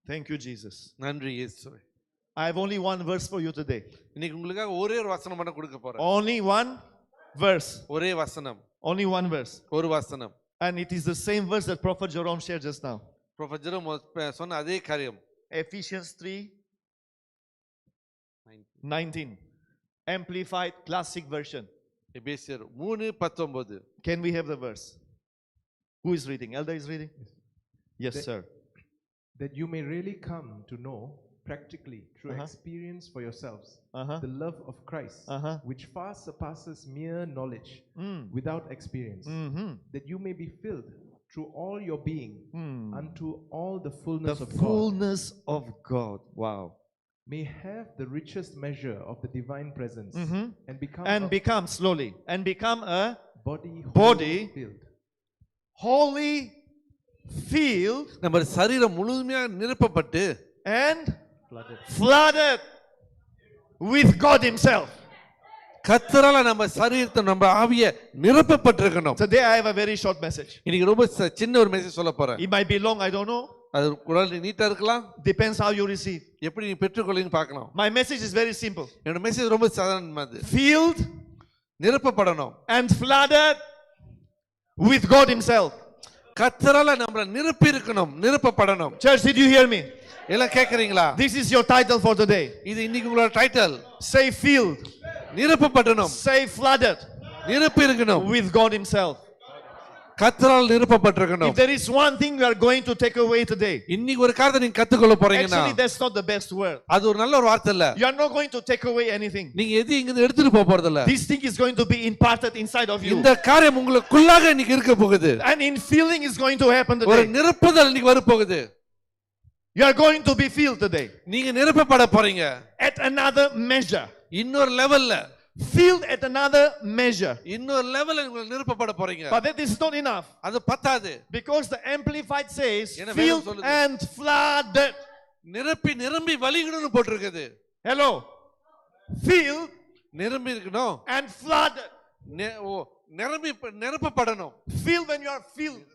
Thank you, Jesus. நன்றி இயேசுவே. I have only one verse for you today. இன்னைக்கு உங்களுக்காக ஒரே ஒரு வசனம் மட்டும் கொடுக்க போறேன். Only one verse. ஒரே வசனம். Only one verse. ஒரு வசனம். And it is the same verse that Prophet Jerome shared just now. Prophet Jerome சொன்ன அதே காரியம். Ephesians 3:19. Amplified Classic Version. எபேசியர் 3:19. Can we have the verse? Who is reading? Elder is reading? Yes, sir. That you may really come to know practically through experience for yourselves the love of Christ, which far surpasses mere knowledge without experience, that you may be filled through all your being unto all the fullness of God. The fullness of God. Wow. May have the richest measure of the divine presence and become slowly and become a body filled. Holy filled, நம்ம சரீரம் முழுமையாக நிரப்பப்பட்டு and flooded with God himself. கர்த்தரால நம்ம சரீரத்தை நம்ம ஆவியை நிரப்பப்பட்டிருக்கணும். Today I have a very short message. இன்னைக்கு ரொம்ப சின்ன ஒரு மெசேஜ் சொல்ல போறேன். It might be long, I don't know. அது குரல் நீட்டா இருக்கலாம். Depends how you receive. எப்படி நீ பெற்றுக்கொள்றீங்க பார்க்கணும். My message is very simple. என்னோட மெசேஜ் ரொம்ப சாதாரணமானது. Filled, நிரப்பப்படணும், and flooded with God himself. கர்த்தரால நம்மள நிரப்பி இருக்கணும், நிரப்பப்படணும். Church, did you hear me? எல்லாம் கேக்குறீங்களா? This is your title for today. இது இன்னைக்கு உங்களோட title. Say filled, நிரப்பப்படணும். say flooded, நிரப்பி இருக்கணும் with God himself. கர்த்தரால் நிரப்பப்பட்டிருக்கணும். If there is one thing we are going to take away today, இன்னைக்கு ஒரு காரியத்தை நீங்க கத்துக்கொள்ள போறீங்கன்னா, actually that's not the best word. அது ஒரு நல்ல ஒரு வார்த்தை இல்ல. You are not going to take away anything. நீங்க எதையும் இங்க எடுத்துட்டு போக போறது இல்ல. This thing is going to be imparted inside of you. இந்த காரியம் உங்களுக்குள்ளாக இன்னைக்கு இருக்க போகுது. And in feeling is going to happen today. ஒரு நிரப்புதல் இன்னைக்கு வர போகுது. You are going to be filled today. நீங்க நிரப்பப்பட போறீங்க. At another measure. இன்னொரு லெவல்ல. Filled at another measure. இன்னொரு லெவல்ல நீங்க நிரப்பப்பட போறீங்க. But that is not enough. அது பத்தாது. Because the Amplified says filled and flooded. நிரம்பி வழிகணும்னு போட்டுருக்குது. Hello. Filled, நிரம்பி இருக்கணும், and flooded. நிரப்பப்படணும். Filled, when you are filled.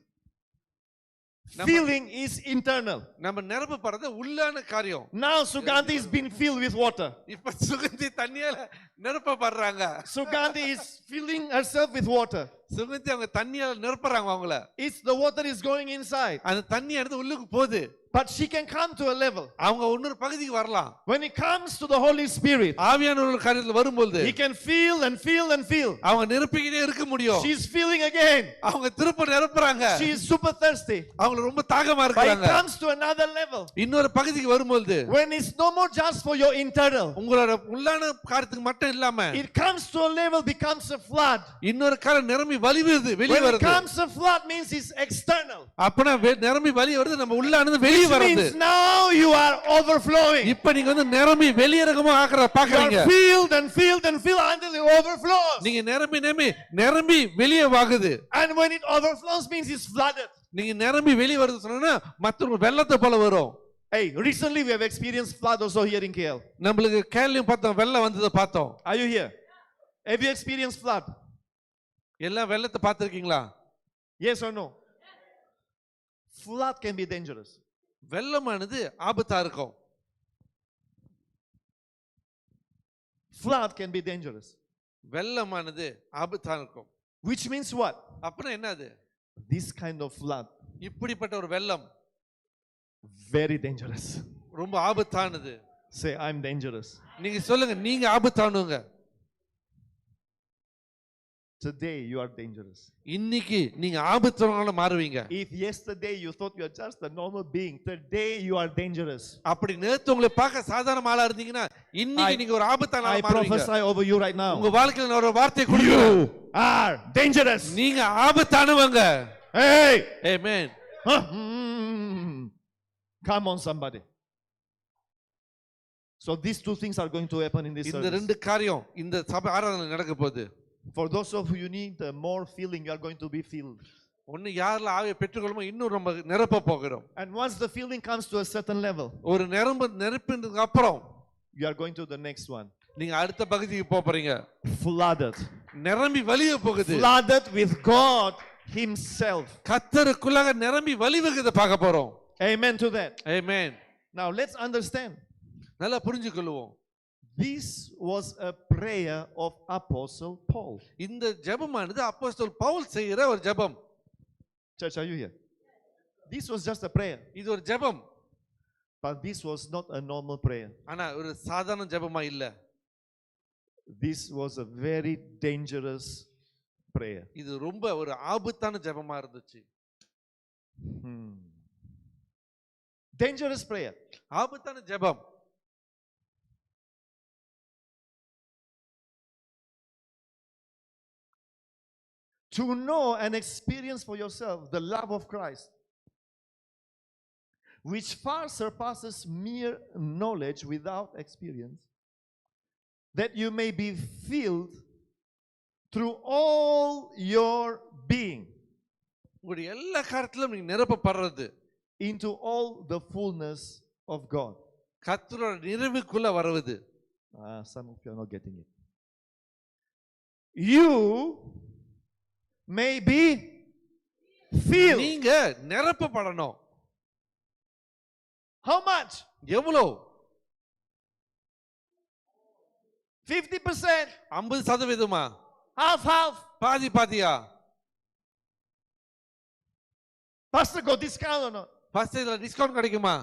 Filling is internal. நம்ம நிரப்பப்படுறது உள்ளான காரியம். Now Suganti is being filled with water. இப்ப Suganthi தண்ணியால நிரப்பப்படுறாங்க. Suganti is filling herself with water. Suganthi அவங்க தண்ணியால நிரப்பறாங்க அவங்கள. It's the water is going inside. அந்த தண்ணி எடுத்து உள்ளுக்கு போகுது. But she can come to a level. அவங்க இன்னொரு பகுதிக்கு வரலாம். When it comes to the Holy Spirit, ஆவியானவர் காரியத்துல வரும்போது he can feel and feel and feel. அவங்க நிரப்பிக்கிட்டே இருக்க முடியும். She is feeling again. அவங்க திருப்ப நிரப்புறாங்க. She is super thirsty. அவங்க ரொம்ப தாகமா But இருக்காங்க. it comes to another level. இன்னொரு பகுதிக்கு வரும்போது When it's no more just for your internal. உங்களோட உள்ளான காரியத்துக்கு மட்டும் இல்லாம It comes to a level, becomes a flood. இன்னொரு காரியம் நிரம்பி வெளியே When it வருது. comes a flood means it's external. அப்பனா நிரம்பி வெளியே வருது, நம்ம உள்ளானது வெளியே வருது. Now you are overflowing. இப்ப நீங்க வந்து நிரம்பி வெளியேறகமா ஆக்குற பாக்குறீங்க. You are filled and filled and filled until it overflows. நீங்க நிரம்பி வெளியே வாகுது. And when it overflows means it's flooded. நீங்க நிரம்பி வெளியே வருது சொன்னா மத்த வெள்ளத்தை போல வரும். Hey, recently we have experienced flood also here in KL. நம்மளுக்கு கேரளையும் பார்த்தோம், வெள்ளம் வந்ததை பார்த்தோம். Are you here? Have you experienced flood? எல்லாம் வெள்ளத்தை பார்த்திருக்கீங்களா? Yes or no? Flood can be dangerous. வெள்ளமானது ஆபத்தா இருக்கும். Flood can be dangerous. வெள்ளமானது ஆபத்தா இருக்கும். Which means what? அப்பனா என்னது? This kind of flood, இப்படிப்பட்ட ஒரு வெள்ளம் very dangerous. ரொம்ப ஆபத்தானது. Say, I'm dangerous. நீங்க சொல்லுங்க, நீங்க ஆபத்தானவங்க. Today you are dangerous. இன்னைக்கு நீங்க ஆபத்தானவங்களா மாறுவீங்க. If yesterday you thought you are just a normal being, today you are dangerous. அப்படி நேத்து உங்களை பார்க்க சாதாரண ஆளா இருந்தீங்கன்னா இன்னைக்கு நீங்க ஒரு ஆபத்தான ஆளா மாறுவீங்க. I prophesy over you right now. உங்க வாழ்க்கையில நான் ஒரு வார்த்தை கொடுக்கிறேன். You are dangerous. நீங்க ஆபத்தானவங்க. Hey, amen. Come on somebody. So these two things are going to happen in this service. இந்த ரெண்டு காரியம் இந்த சபை ஆராதனை நடக்க போகுது. For those of you need more feeling, you are going to be filled. ஒன்னு யார்ல ஆவியை பெற்றுக்கொள்ளுமோ இன்னும் நம்ம நிரப்ப போகிறோம். And once the feeling comes to a certain level, ஒரு நிரப்பினதுக்கு அப்புறம் you are going to the next one. நீங்க அடுத்த பகுதிக்கு போறீங்க. Flooded. நிரம்பி வழிய போகுது. Flooded with God himself. கர்த்தருக்குள்ளாக நிரம்பி வழிவகுத பார்க்க போறோம். Amen to that. Amen. Now let's understand. நல்லா புரிஞ்சுக்கொள்வோம். This was a prayer of Apostle Paul. இந்த ஜெபமானது அப்போஸ்தலர் பவுல் செய்கிற ஒரு ஜெபம். Church, are you here? This was just a prayer. இது ஒரு ஜெபம். But this was not a normal prayer. ஆனா ஒரு சாதாரண ஜெபமா இல்ல. This was a very dangerous prayer. இது ரொம்ப ஒரு ஆபத்தான ஜெபமா இருந்துச்சு. Dangerous prayer. ஆபத்தான ஜெபம். To know and experience for yourself the love of Christ, which far surpasses mere knowledge without experience, that you may be filled through all your being உங்களுடைய எல்லா காரியத்திலும் நீங்க நிரப்பப்படுறது into all the fullness of God. கர்த்தரோட நிறைவுக்குள்ள வருவது. Some of you are not getting it. You may be filled. நீங்க நிரப்பப்படணும். How much? எவ்வளவு? 50%. 50%? Half. பாதி பாதியா? Pastor, got discount or not? First இதுல discount கிடைக்குமா?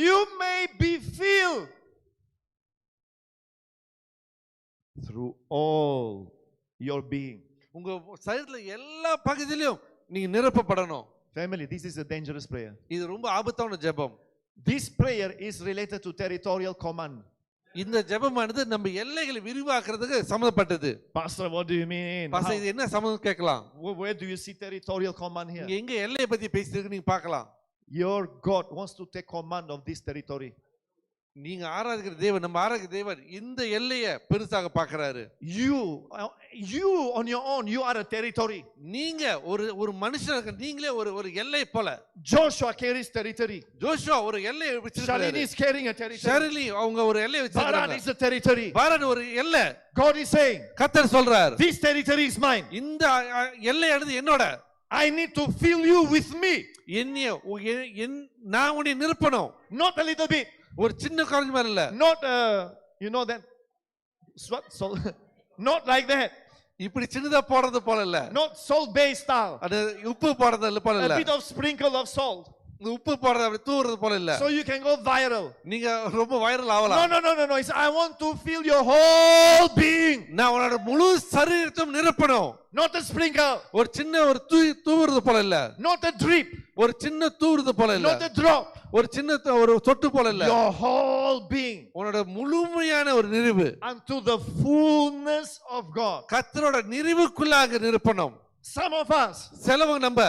You may be filled through all your being. உங்க சரீரத்துல எல்லா பகுதியிலும் நீங்க நிரப்பப்படணும். Family, this is a dangerous prayer. இது ரொம்ப ஆபத்தான ஜெபம். This prayer is related to territorial command. இந்த ஜெபமானது நம்ம எல்லைகளை விரிவாக்குறதுக்கு சம்பந்தப்பட்டது. Pastor, what do you mean? Pastor இது என்ன சம்பந்தம் கேட்கலாம். Where do you see territorial command here? இங்க எங்க எல்லையை பத்தி பேசிட்டு நீங்க பார்க்கலாம். Your God wants to take command of this territory. நீங்க ஆராதிக்கிற தேவன், நம்ம ஆராதிக்கிற தேவன் இந்த எல்லையை பெருசாக பார்க்கறாரு. You on your own, you are a territory. நீங்க ஒரு மனுஷனுக்கு நீங்களே ஒரு எல்லை போல. Joshua carries territory. ஜோஷுவா ஒரு எல்லையை வச்சிருக்காரு. Shalini is carrying a territory. Shirley அவங்க ஒரு எல்லையை வச்சிருக்காங்க. Baran is a territory. பாரன் ஒரு எல்லை. God is saying, கர்த்தர் சொல்றார், this territory is mine. இந்த எல்லையானது என்னோட. I need to fill you with me. நான் உன்னை நிரப்பணும். Not a little bit. ஒரு சின்ன காரியம் இல்ல. Not you know that not like that. இப்படி சின்னதா போடுறது போல இல்ல. Not salt based style. அது உப்பு போடுறது போல இல்ல. A bit of sprinkle of salt. உப்பு போடுறது அப்படி தூவுறது போல இல்ல. So you can go viral. நீங்க ரொம்ப வைரல் ஆகலாம். No. It's, I want to fill your whole being. நான் உன்னோட முழு சரீரத்தையும் நிரப்பணும். Not a sprinkle. ஒரு சின்ன ஒரு தூவுறது போல இல்ல. Not a drip. ஒரு சின்ன தூவுறது போல இல்ல. Not a drop. ஒரு சின்ன ஒரு சொட்டு போல இல்ல. Your whole being. உன்னோட முழுமையான ஒரு நிறைவு. Unto the fullness of God. கர்த்தரோட நிறைவுக்குள்ளாக நிரப்பணும். Some of us, செலவங்க நம்ம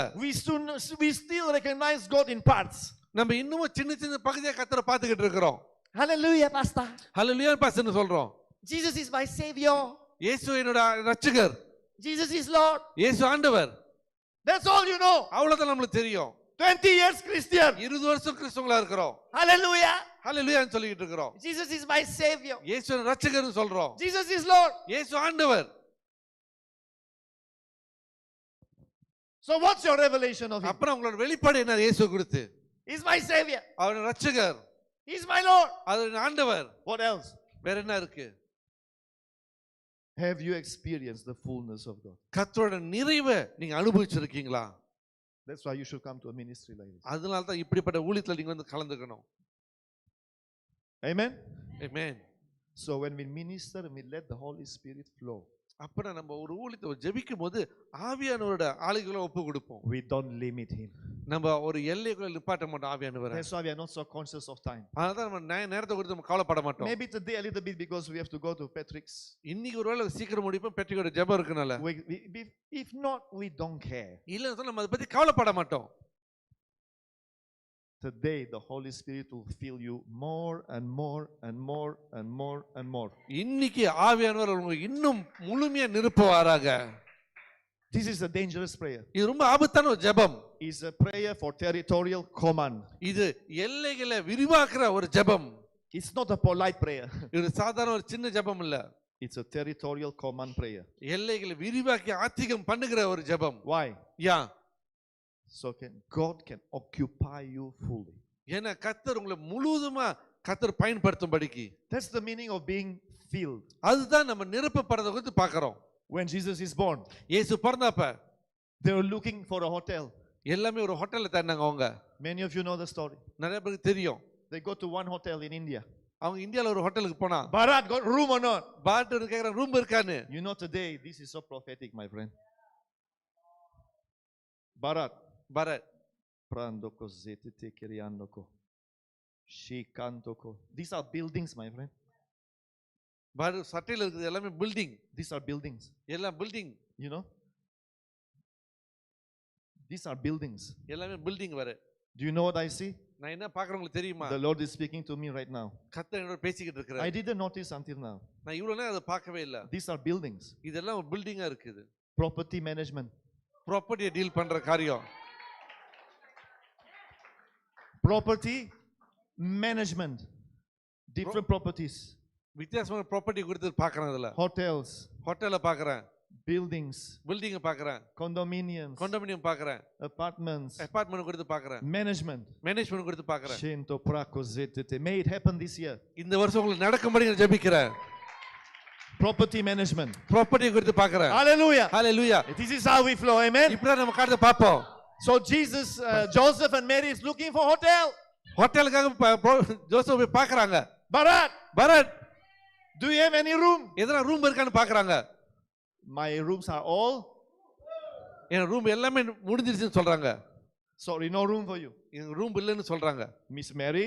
we still recognize God in parts. நம்ம இன்னும் சின்ன பகுதியா கர்த்தரை பார்த்துக்கிட்டு இருக்கிறோம். Hallelujah, pastor. ஹalleluya பாஸ்டர்னு சொல்றோம். Jesus is my savior. இயேசு என்னோட இரட்சகர். Jesus is Lord. இயேசு ஆண்டவர். That's all you know. அவ்வளவுதான் நமக்கு தெரியும். 20 years Christian. 20 வருஷம் கிறிஸ்தவங்களா இருக்கிறோம். Hallelujah. ஹalleluyaன்னு சொல்லிட்டு இருக்கிறோம். Jesus is my savior. இயேசு இரட்சகர்னு சொல்றோம். Jesus is Lord. இயேசு ஆண்டவர். So what's your revelation of him? அப்புறம் உங்களோட வெளிப்பாடு என்ன இயேசு குறித்து? He's my savior. அவர் இரட்சகர். He's my Lord. அவர் ஆண்டவர். What else? வேற என்ன இருக்கு? Have you experienced the fullness of God? கர்த்தரோட நிறைவை நீங்க அனுபவிச்சிருக்கீங்களா? That's why you should come to a ministry like this. அதனால தான் இப்படிப்பட்ட ஊழியத்துல நீங்க வந்து கலந்துக்கணும். Amen. Amen. So when we minister and we let the Holy Spirit flow, அப்புறம் நம்ம ஒரு ஊழியத்தை ஜெபிக்கும் போது ஆவியானவரோட ஆளுகளை ஒப்பு கொடுப்போம். we don't limit him. நம்ம ஒரு எல்லைக்குள்ள நிப்பாட்ட மாட்டோம் ஆவியானவரை. That's why we are not so conscious of time. அதான் நம்ம நேரத்தை குறித்து நம்ம கவலைப்பட மாட்டோம். Maybe today a little bit because we have to go to Patrick's. இன்னைக்கு ஒருவேளை சீக்கிரம் முடிப்போம், பெட்ரிக்கோட ஜெபம் இருக்கனால. If not, we don't care. இல்ல நம்ம அதை பத்தி கவலைப்பட மாட்டோம். Today the Holy Spirit will fill you more and more and more and more and more. இன்னைக்கு ஆவியானவர் உங்களுக்கு இன்னும் முழுமையா நிரப்புவாராக. This is a dangerous prayer. இது ரொம்ப ஆபத்தான ஒரு ஜெபம். Is a prayer for territorial command. இது எல்லைகளை விரிவாக்குற ஒரு ஜெபம். It's not a polite prayer. இது சாதாரண ஒரு சின்ன ஜெபம் இல்ல. It's a territorial command prayer. எல்லைகளை விரிவாக்கி ஆத்திகம் பண்ணுகிற ஒரு ஜெபம். Why? Yeah. So God can occupy you fully. ஏன்னா கர்த்தர் உங்களை முழுவதுமா கர்த்தர் பயன்படுத்தும்படிக்கு. That's the meaning of being filled. அதுதான் நம்ம நிரப்பப்படுறத குறித்து பார்க்கிறோம். When Jesus is born, இயேசு பிறந்தப்ப they were looking for a hotel. எல்லாமே ஒரு ஹோட்டல்ல தேடினாங்க. அவங்க Many of you know the story. நிறைய பேருக்கு தெரியும். They go to one hotel in India. அவங்க இந்தியால ஒரு ஹோட்டலுக்கு போனா, Bharat, got room or not? பாட்டு கேக்குற ரூம் இருக்கான்னு. You know today this is so prophetic, my friend. Bharat, Bharat, prandoko zetete kiriandoko, shikantoko. These are buildings, my friend. Bharat சட்டையில இருக்குது எல்லாமே பில்டிங். These are buildings. எல்லாம் building. You know? These are buildings. எல்லாமே building வர. Do you know what I see? நான் என்ன பார்க்கறேன் உங்களுக்கு தெரியுமா? The Lord is speaking to me right now. கர்த்தர் என்னோட பேசிக்கிட்டு I இருக்கிறார். didn't notice until now. நான் இவ்வளவு நேரம் அதை பார்க்கவே இல்ல. These are buildings. இதெல்லாம் ஒரு பில்டிங்கா இருக்குது. Property management. ப்ராப்பர்ட்டியை டீல் பண்ற காரியம். Property management. Different properties. வித்தியாசமான ப்ராப்பர்ட்டி குறித்து பார்க்கறேன். அதுல Hotels. ஹோட்டல்ல பார்க்கறேன், Buildings. பில்டிங் பார்க்கறேன், Condominiums. காண்டோமினியம் பார்க்கறேன், Apartments. அபார்ட்மெண்ட் குறித்து பார்க்கறேன், Management. மேனேஜ்மெண்ட் குறித்து பார்க்கறேன். Shinto prako zetete. May it happen this year. இந்த வருஷம் உங்களுக்கு நடக்கும்படி நான் ஜெபிக்கிறேன். Property management. ப்ராப்பர்ட்டி குறித்து பார்க்கறேன். Hallelujah. Hallelujah. This is how we flow. Amen. இப்படி நம்ம காரியத்தை பார்ப்போம். So Jesus, Joseph and Mary is looking for hotel. ஹோட்டலுக்காக ஜோசப் போய் பார்க்கறாங்க. Bharat, Bharat, do you have any room? எதனா ரூம் இருக்கான்னு பார்க்கறாங்க. My rooms are all. என் ரூம் எல்லாமே முடிஞ்சிருச்சுன்னு சொல்றாங்க. Sorry, no room for you. என் ரூம் இல்லைன்னு சொல்றாங்க. Miss Mary,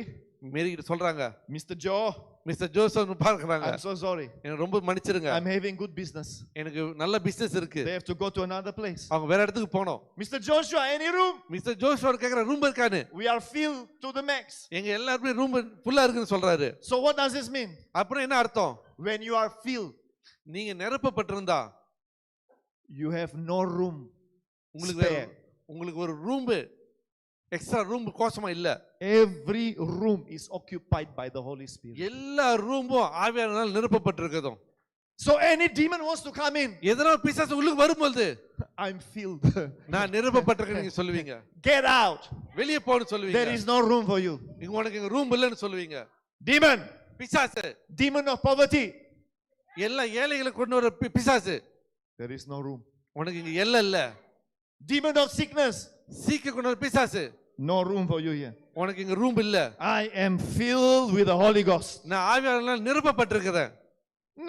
மேரி கிட்ட சொல்றாங்க. Mr. Joe, மிஸ்டர் ஜோசப் பார்க்கறாங்க. I'm so sorry. எனக்கு ரொம்ப மன்னிச்சிருங்க. I'm having good business. எனக்கு நல்ல பிசினஸ் இருக்கு. They have to go to another place. அவங்க வேற இடத்துக்கு போணும். Mr. Joshua, any room? Mister Joseph கேக்குற ரூம் இருக்கான்னு. We are filled to the max. எங்க எல்லாருமே ரூம் ஃபுல்லா இருக்குன்னு சொல்றாரு. So what does this mean? அப்புறம் என்ன அர்த்தம்? When you are filled, நீங்க நிரப்பப்பட்டிருந்தா you have no room. உங்களுக்கு ஒரு ரூம் எக்ஸ்ட்ரா ரூம் கோசமா இல்ல. Every room is occupied by the Holy Spirit. எல்லா ரூமும் ஆவியானவரால் நிரப்பப்பட்டிருக்குது. So any demon wants to come in. எதனா பிசாசு உள்ளுக்கு வரும்போது I'm filled. நான் நிரப்பப்பட்டிருக்கேன்னு நீங்க சொல்லுவீங்க. Get out. வெளியே போன்னு சொல்லுவீங்க. There is no room for you. இங்க உனக்கு இங்க ரூம் இல்லன்னு சொல்லுவீங்க. Demon. பிசாசு. Demon of poverty. எல்லா ஏழைகளை கொண்டு வர பிசாசு. There is no room. உனக்கு இங்க எல்ல இல்ல. Demon of sickness. சீக்க கொண்டு வர பிசாசு. No room for you here. உனக்கு இங்க ரூம் இல்ல. I am filled with the Holy Ghost. நான் ஆவியானவரால் நிரப்பப்பட்டிருக்கிறேன்.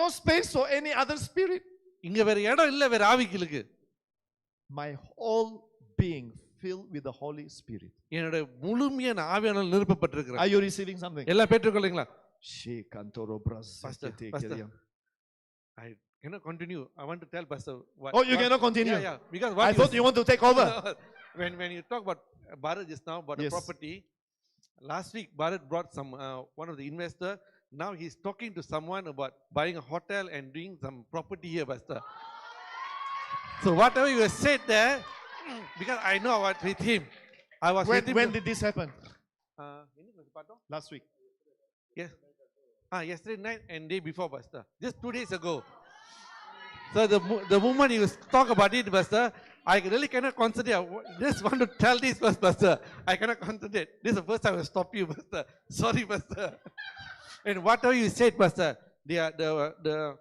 No space for any other spirit. இங்க வேற இடம் இல்ல வேற ஆவிகளுக்கு. My whole being filled with the Holy Spirit. என்னோட முழுமையா நான் ஆவியானவரால் நிரப்பப்பட்டிருக்கிறேன். Are you receiving something? எல்லாம் பெற்றுக்கொள்ளீங்களா? She cantoro bras. Pastor, I cannot continue. I want to tell Pastor what. Oh, you cannot continue. Yeah. Because what I thought you want to take over. when you talk about Bharat just now about Yes. the property, last week Bharat brought some one of the investor. Now he's talking to someone about buying a hotel and doing some property here, Pastor. So whatever you have said there, because I know what with him, I was When did this happen? Last week. Yes. Yesterday night and day before, Pastor. Just 2 days ago. So the moment you talk about it, Pastor, I really cannot concentrate. I just want to tell this first, Pastor. I cannot concentrate. This is the first time I will stop you, Pastor. Sorry, Pastor. And whatever you said, Pastor, the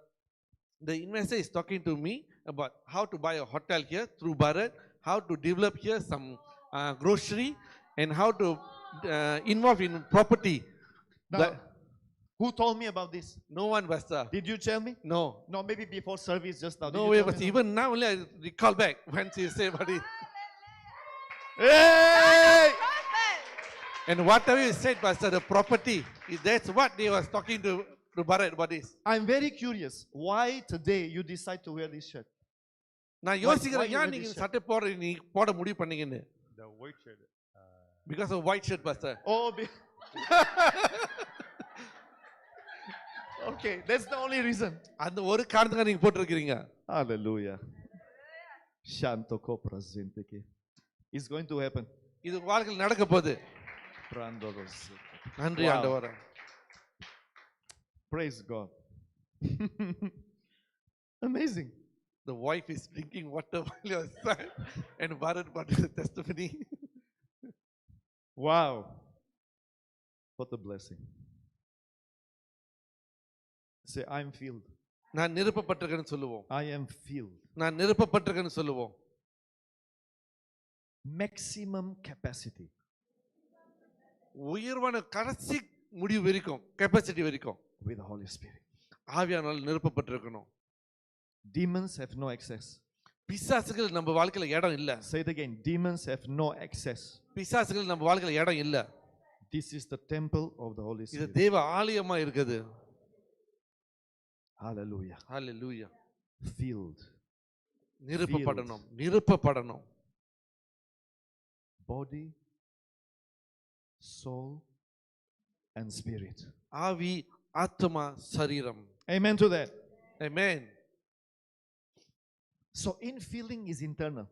investor is talking to me about how to buy a hotel here through Bharat, how to develop here some grocery, and how to involve in property. Now, who told me about this? No one, Pastor. Did you tell me? No. No, maybe before service just now. No way, Pastor. Even now only I recall back once you say about it. Hey! And whatever you said, Pastor, the property, that's what they was talking to Bharat about this. I'm very curious. Why today you decide to wear this shirt? நான் யோசிக்கிறேன் ஏன் நீங்க சட்டை போட முடிவு பண்ணீங்கன்னு. The white shirt. Because of white shirt, Pastor. Oh, okay, that's the only reason. அந்த ஒரு காரணத்துக்காக நீங்க போட்டுருக்கீங்க. Hallelujah. Shanto ko presente ke. It's going to happen. இது வாழ்க்கையில் நடக்க போகுது. நன்றி ஆண்டவரே. Praise God. Amazing. The wife is drinking water while you are sad, and Bharat brought the testimony. Wow. for the blessing. Say, I'm filled. நான் நிரப்பப்பட்டிருக்கேன்னு சொல்லுவோம். I am filled. நான் நிரப்பப்பட்டிருக்கேன்னு சொல்லுவோம். Maximum capacity. உயர்வான கடைசி முடிவு வரைக்கும், கெப்பாசிட்டி வரைக்கும் with the Holy Spirit. ஆவியானவரால் நிரப்பப்பட்டிருக்கணும். Demons have no access. பிசாசுகள் நம்ம வாழ்க்கையில இடம் இல்ல. Say it again. Demons have no access. பிசாசுகள் நம்ம வாழ்க்கையில இடம் இல்ல. This is the temple of the Holy Spirit. இது தேவ ஆலயமா இருக்குது. Hallelujah. Hallelujah. Filled. நிரப்பப்படணும், நிரப்பப்படணும். Body, soul and spirit. ஆவி, ஆத்மா, சரீரம். Amen to that. Amen. So infilling is internal.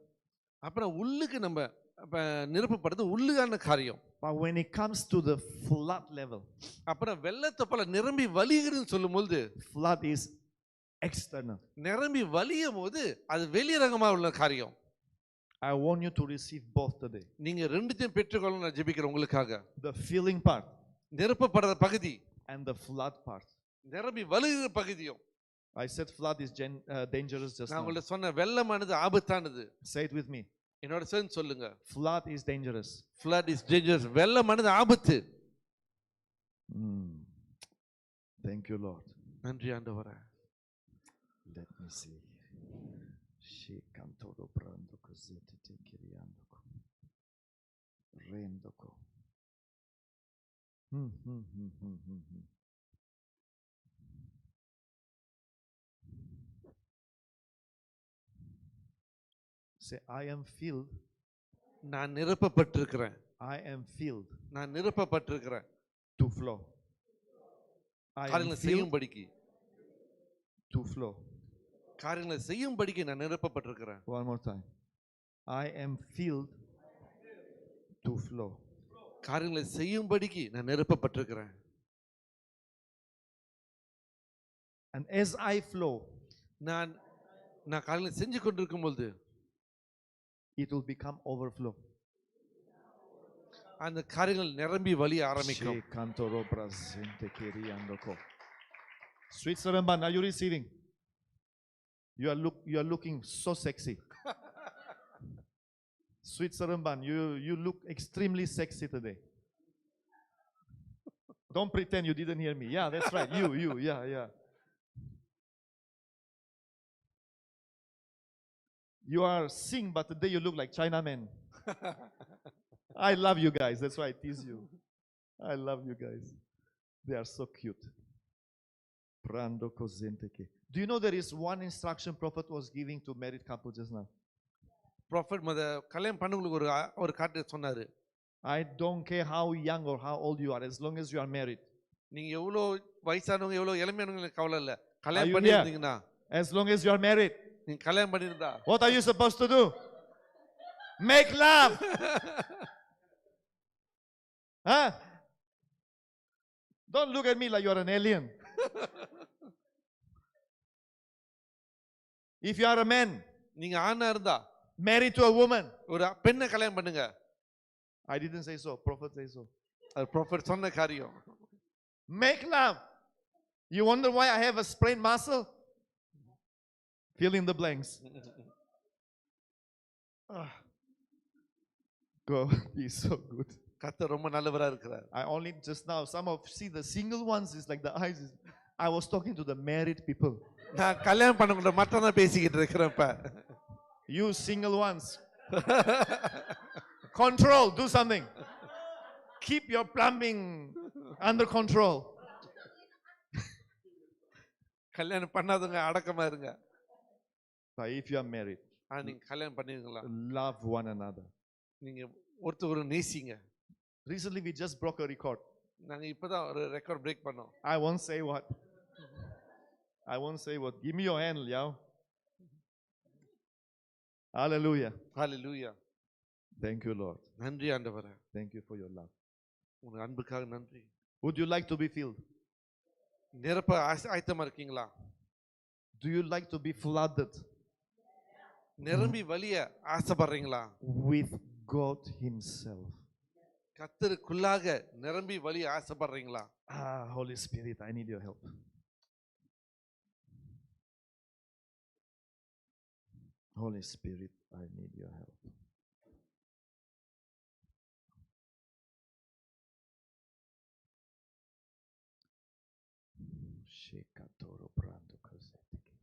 அப்புறம் உள்ளுக்கு நம்ம நிரப்பப்படுறது உள்ளுக்கான காரியம். But when it comes to the flood level, அப்புறம் வெள்ளத்தை போல நிரம்பி வலிகிறதுன்னு சொல்லும்போது flood is external. நிரம்பி வலியும் போது அது வெளிரங்கமா உள்ள காரியம். I want you to receive both today. நீங்க ரெண்டுத்தையும் பெற்றுக்கொள்ள நான் ஜெபிக்கிறேன் உங்களுக்காக. The filling part, நிரப்பப்படுற பகுதி, and the flood part. நிரம்பி வலிகிற பகுதியும். I said flood is dangerous just நான் now. உங்களுக்கு சொன்ன வெள்ளமானது ஆபத்தானது. Say it with me. என்னோட சேர்ந்து சொல்லுங்க. Flood is dangerous. Flood is dangerous. வெள்ளமானது ஆபத்து. Thank you, Lord. நன்றி ஆண்டவரே. Let me see. She cantoro brando cosette te kiriando. Rendo ko. Say, I am filled. நான் நிரப்பப்பட்டிருக்கிறேன். I am filled. நான் நிரப்பப்பட்டிருக்கிறேன். To flow. I am காரியங்களை filled செய்யும்படிக்கு. to flow. காரியங்களை செய்யும்படிக்கு நான் நிரப்பப்பட்டிருக்கிறேன். One more time. I am filled to flow. காரியங்களை செய்யும்படிக்கு நான் நிரப்பப்பட்டிருக்கிறேன். And as I flow, நான் காரியங்களை செஞ்சு கொண்டிருக்கும் பொழுது it will become overflow. அந்த காரியங்கள் நிரம்பி வழிய ஆரம்பிக்கும். Sweet Saramban, are you receiving? You are looking so sexy. Sweet Saramban, you look extremely sexy today. Don't pretend you didn't hear me. Yeah, that's right. You, yeah. You are sing, but today you look like Chinaman. I love you guys. That's why I tease you. I love you guys. They are so cute. Do you know there is one instruction prophet was giving to married couple just now? Prophet கல்யாணம் பண்ணவங்களுக்கு ஒரு காட்டு சொன்னாரு. I don't care how young or how old you are, as long as you are married. நீங்க எவ்வளவு வயசானவங்க எவ்வளவு இளமையானவங்க கவலை இல்ல. கல்யாணம் பண்ணிருந்தீங்கன்னா, as long as you are married, நீங்க கல்யாணம் பண்ணிருந்தா, what are you supposed to do? Make love. Huh? Don't look at me like you are an alien. If you are a man, நீங்க ஆணா இருந்தா, married to a woman, ஒரு பெண்ணை கல்யாணம் பண்ணுங்க. I didn't say so, prophet say so. அது prophet சொன்ன காரியம். Make love. You wonder why I have a sprained muscle? Fill in the blanks. God, he's so good. கர்த்தர் ரொம்ப நல்லவரா இருக்கிறார். I only just now, some of see the single ones is like the eyes. I was talking to the married people. நான் கல்யாணம் பண்ணவங்க மட்டும் தான் பேசிக்கிட்டு இருக்கிறேன் இப்ப. You single ones. Control, do something. Keep your plumbing under control. கல்யாணம் பண்ணாதவங்க அடக்கமா இருங்க. But if you are married, நீங்க கல்யாணம் பண்ணிருங்களா? love one another. நீங்க ஒருத்தர் நேசிங்க. Recently we just broke a record. நாங்க இப்பதான் ஒரு ரெக்கார்ட் பிரேக் பண்ணோம். I won't say what. Give me your hand, Liao. Hallelujah. Hallelujah. Thank you, Lord. நன்றி ஆண்டவரே. Thank you for your love. உங்க அன்புக்காக நன்றி. Would you like to be filled? நிரப்ப ஆயத்தமா இருக்கீங்களா? Do you like to be flooded? நிரம்பி வழிய ஆசைப்படுறீங்களா? With God himself. கர்த்தருக்குள்ளாக நிரம்பி வழி ஆசைப்படுறீங்களா? Holy Spirit, I need your help. Holy Spirit, I need your help. Shekatoro brando kazetiki.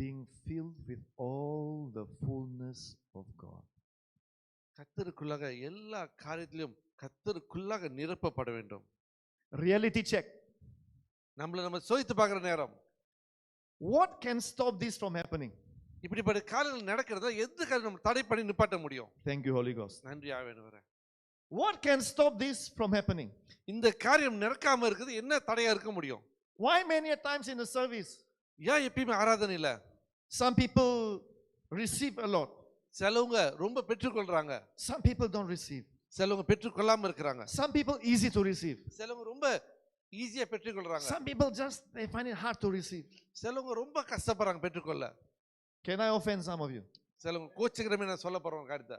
Being filled with all the fullness of God. கர்த்தருக்குள்ளாக எல்லா காரியத்திலும் கர்த்தருக்குள்ளாக நிரப்பப்பட வேண்டும். Reality check. நம்ம சோதித்து பார்க்கிற நேரம். What can stop this from happening? இப்படிப்பட்ட காரியங்கள் நடக்கிறத எந்த காரியம் நம்ம தடை பண்ணி நிப்பாட்ட முடியும்? Thank you, Holy Ghost. நன்றி ஆவியானவரே. What can stop this from happening? இந்த காரியம் நடக்காம இருக்குது என்ன தடையா இருக்க முடியும்? Why many a times in the service? ஏன் எப்பயுமே ஆராதனையில some people receive a lot. சிலவங்க ரொம்ப பெற்றுக்கொள்றாங்க. Some people don't receive. சிலவங்க பெற்றுக்கொள்ளாம இருக்கிறாங்க. Some people easy to receive. சிலவங்க ரொம்ப ஈஸியா பெற்றுக்கொள்றாங்க. Some people just they find it hard to receive. சிலவங்க ரொம்ப கஷ்டப்படுறாங்க பெற்றுக்கொள்ள. Can I offend some of you? சிலவங்க கோச்சுக்கிறமே நான் சொல்ல போறேன் காரியத்தை.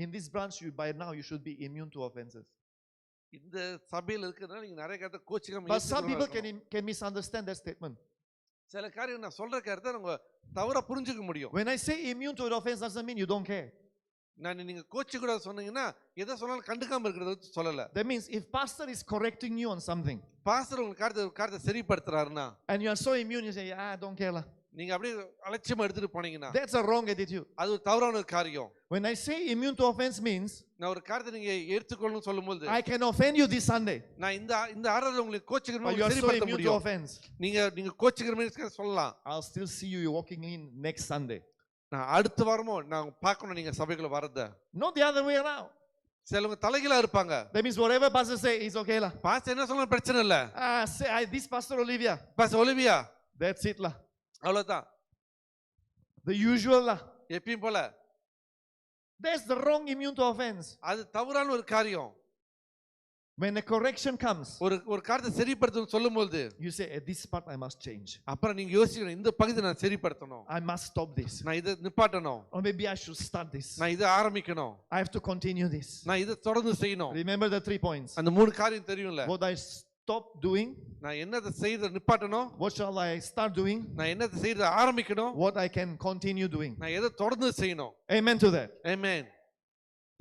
In this branch you by now you should be immune to offenses. இந்த சபையில இருக்கிறதுனால நீங்க நிறைய காரியத்தை கோச்சுக்காம. But some people can misunderstand that statement. சில காரியம் நான் சொல்ற காரியத்தை நம்ம தவறா புரிஞ்சுக்க முடியும். When I say immune to offense doesn't mean you don't care. நான் நீங்க கோச்சு கூட சொன்னீங்கன்னா எதை சொன்னாலும் கண்டுக்காம இருக்கிறது சொல்லல. That means if pastor is correcting you on something. Pastor உங்க காரியத்தை சரிப்படுத்துறாருன்னா and you are so immune you say I don't care la. நீங்க அப்படியே அலட்சியமா எடுத்துட்டு போனீங்கன்னா that's a wrong attitude. அது ஒரு தவறான காரியம். When I say immune to offense means நான் ஒரு காரியத்தை நீங்க ஏற்றுக்கொள்ளணும்னு சொல்லும்போது I can offend you this Sunday. நான் இந்த ஆராதனை உங்களுக்கு கோச்சுக்கிறேன் you are so immune to offense. நீங்க கோச்சுக்கிறேன்னு சொல்லலாம். I'll still see you walking in next Sunday. நான் அடுத்த வாரமும் நான் பார்க்கணும் நீங்க சபைக்குள்ள வரத. not the other way around. சிலவங்க தலைகீழா இருப்பாங்க. that means whatever pastor say is okay la. Pastor என்ன சொன்னாலும் பிரச்சனை இல்ல. say this pastor Olivia. Pastor Olivia. that's it la. அவ்வளவுதான். the usual la. எப்பவும் போல. that's the wrong immune to offense. அது தவறான ஒரு காரியம். when a correction comes ஒரு காரியத்தை சரிப்படுத்தணும் சொல்லும்போது you say at this part I must change. அப்புறம் நீங்க யோசிக்கணும் இந்த பகுதியை நான் சரிப்படுத்தணும். I must stop this. நான் இத நிப்பாட்டணும். or maybe I should start this. நான் இத ஆரம்பிக்கணும். I have to continue this. நான் இத தொடர்ந்து செய்யணும். remember the 3 points. அந்த மூணு காரியம் தெரியும்ல. what I stop doing, நான் என்னத செய்யற நிப்பாட்டணும். what shall I start doing, நான் என்னத செய்யற ஆரம்பிக்கணும். what I can continue doing. நான் எதை தொடர்ந்து செய்யணும். amen to that. amen.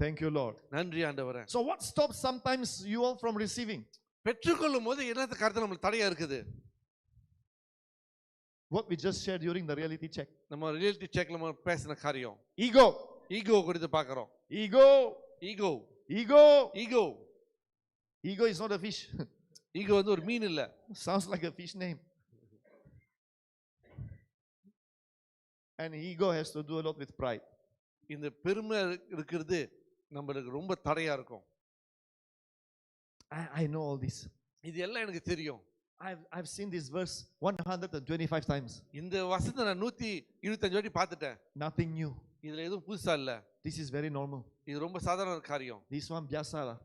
thank you Lord. நன்றி ஆண்டவரே. so what stops sometimes you all from receiving? பெற்றுக்கொள்ளும் போது என்னத காரியத்தை நமக்கு தடையா இருக்குது? what we just shared during the reality check. நம்ம ரியாலிட்டி செக்ல நம்ம பேசின காரியம் ego குறித்து பார்க்கறோம். ego ego is not a fish. Ego வந்து ஒரு மீன் இல்ல. sounds like a fish name. and ego has to do a lot with pride. இந்த பெருமை இருக்குது நமக்கு ரொம்ப தடையா இருக்கும். I know all this. இது எல்லாம் எனக்கு தெரியும். I've seen this verse 125 times. இந்த வசனத்தை நான் 125 வாட்டி பார்த்துட்டேன். nothing new. இதுல எதுவும் புதுசா இல்ல. this is very normal. இது ரொம்ப சாதாரண ஒரு காரியம். this one biasa la.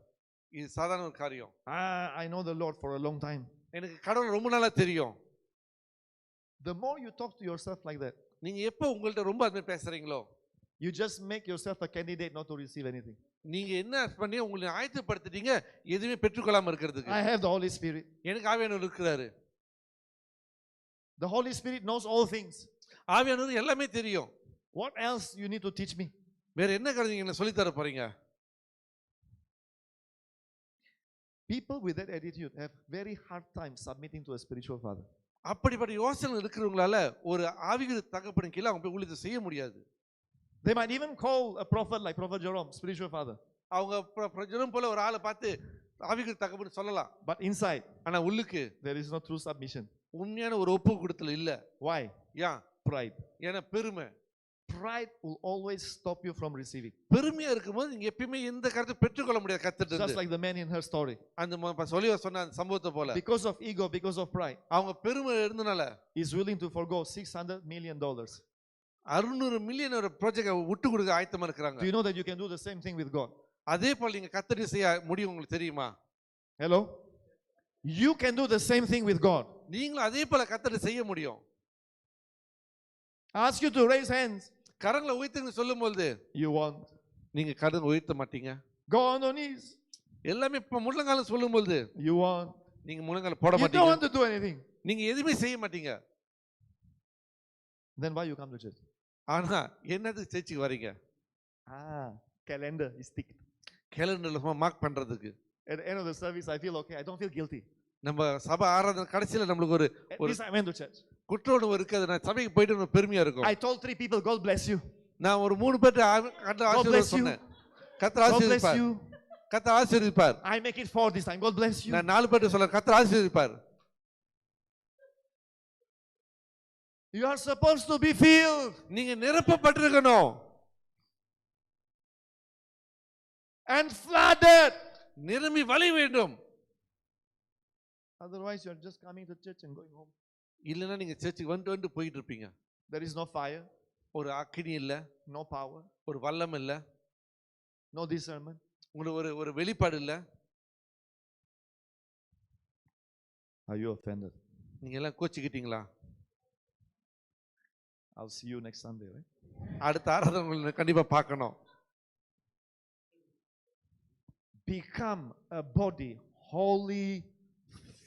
இது சாதாரண ஒரு காரியம். I know the Lord for a long time. எனக்கு கடவுள் ரொம்ப நாளா தெரியும். the more you talk to yourself like that, நீங்க எப்ப உங்கள்ட்ட ரொம்ப அதுமே பேசுறீங்களோ, you just make yourself a candidate not to receive anything. நீங்க என்ன பண்ணி உங்களை ஆயத்தப்படுத்திட்டீங்க எதுவுமே பெற்றுக்கொள்ளாம இருக்கிறதுக்கு. I have the Holy Spirit. எனக்கு ஆவியானவர் இருக்கிறாரு. the Holy Spirit knows all things. ஆவியானவர் எல்லாமே தெரியும். what else you need to teach me? வேற என்ன காரியம் நீங்க என்ன சொல்லி தர போறீங்க? people with that attitude have very hard time submitting to a spiritual father. அப்படிப்பட்ட யோசனை இருக்கிறவங்களால ஒரு ஆவிக்குரிய தகப்பனின் கீழ அவங்க போய் ஊழியத்தை செய்ய முடியாது. they might even call a prophet like Prophet Jerome spiritual father. அவங்க ஜெரம் போல ஒரு ஆளை பார்த்து ஆவிக்குரிய தகப்பன் சொல்லலாம். but inside ஆனா உள்ளுக்கு there is no true submission. உண்மையான ஒரு ஒப்பு கொடுத்தல் இல்ல. why? ஏன்? pride. ஏன்னா பெருமை. pride will always stop you from receiving. பெருமையா இருக்கும்போது நீங்க எப்பவுமே எந்த காரியத்தை பெற்றுக்கொள்ள முடியாது கர்த்தர்ட்ட இருந்து. just like the man in her story. அந்த சொல்லிவ சொன்ன அந்த சம்பவத்தை போல. because of ego, because of pride, அவங்க பெருமை இருந்தனால is willing to forgo $600 million. 600 million ஒரு ப்ராஜெக்ட் விட்டு கொடுக்க ஆயத்தமா இருக்காங்க. do you know that you can do the same thing with God? அதே போல நீங்க கர்த்தரை செய்ய முடியும் உங்களுக்கு தெரியுமா? hello, You can do the same thing with God. நீங்களும் அதே போல கர்த்தர் செய்ய முடியும். Ask you to raise hands. கரங்களை உயர்த்துங்க சொல்லும்போது You won't. நீங்க கரங்களை உயர்த்த மாட்டீங்க. Go on your knees. எல்லாமே இப்ப முழங்கால சொல்லும்போது You won't. நீங்க முழங்கால போட You don't மாட்டீங்க. want to do anything. நீங்க எதுவுமே செய்ய மாட்டீங்க. Then why you come to church? ஆனா என்னதுக்கு சர்ச்சுக்கு வரீங்க? Calendar is ticked. கேலண்டர்ல மார்க் பண்றதுக்கு. At the end of the service, I feel okay. I don't feel guilty. நம்ம சபை ஆராதனை கடைசியில நம்மளுக்கு ஒரு At least I went to church. குற்ற உணர்வு இருக்காது. நான் சபைக்கு போயிட்டு எனக்கு பெருமையா இருக்கும். I told 3 people, God bless you. நான் ஒரு 3 பேர்ட்ட கர்த்தர் ஆசீர்வாதம் சொன்னேன். கர்த்தர் God bless ஆசீர்வதிப்பார். you. கர்த்தர் ஆசீர்வதிப்பார். I make it 4 this time. God bless you. நான் 4 பேர்ட்ட சொல்றேன் கர்த்தர் ஆசீர்வதிப்பார். You are supposed to be filled நீங்க நிரப்பப்பட்டிருக்கணும். and flooded. நிரம்பி வழிய வேண்டும். Otherwise, you are just coming to church and going home. இல்லனா நீங்க சர்ச்சுக்கு வந்து போயிட்டு இருப்பீங்க. There is no fire, ஒரு அக்கினி இல்ல, no power, ஒரு வல்லம் இல்ல, no discernment. உங்களுக்கு ஒரு வெளிப்பாடு இல்ல. Are you offended? நீங்க எல்லாம் கோச்சிக்கிட்டீங்களா? I'll see you next Sunday, right? அடுத்த ஆராதனை உங்களை கண்டிப்பா பார்க்கணும். Become a body wholly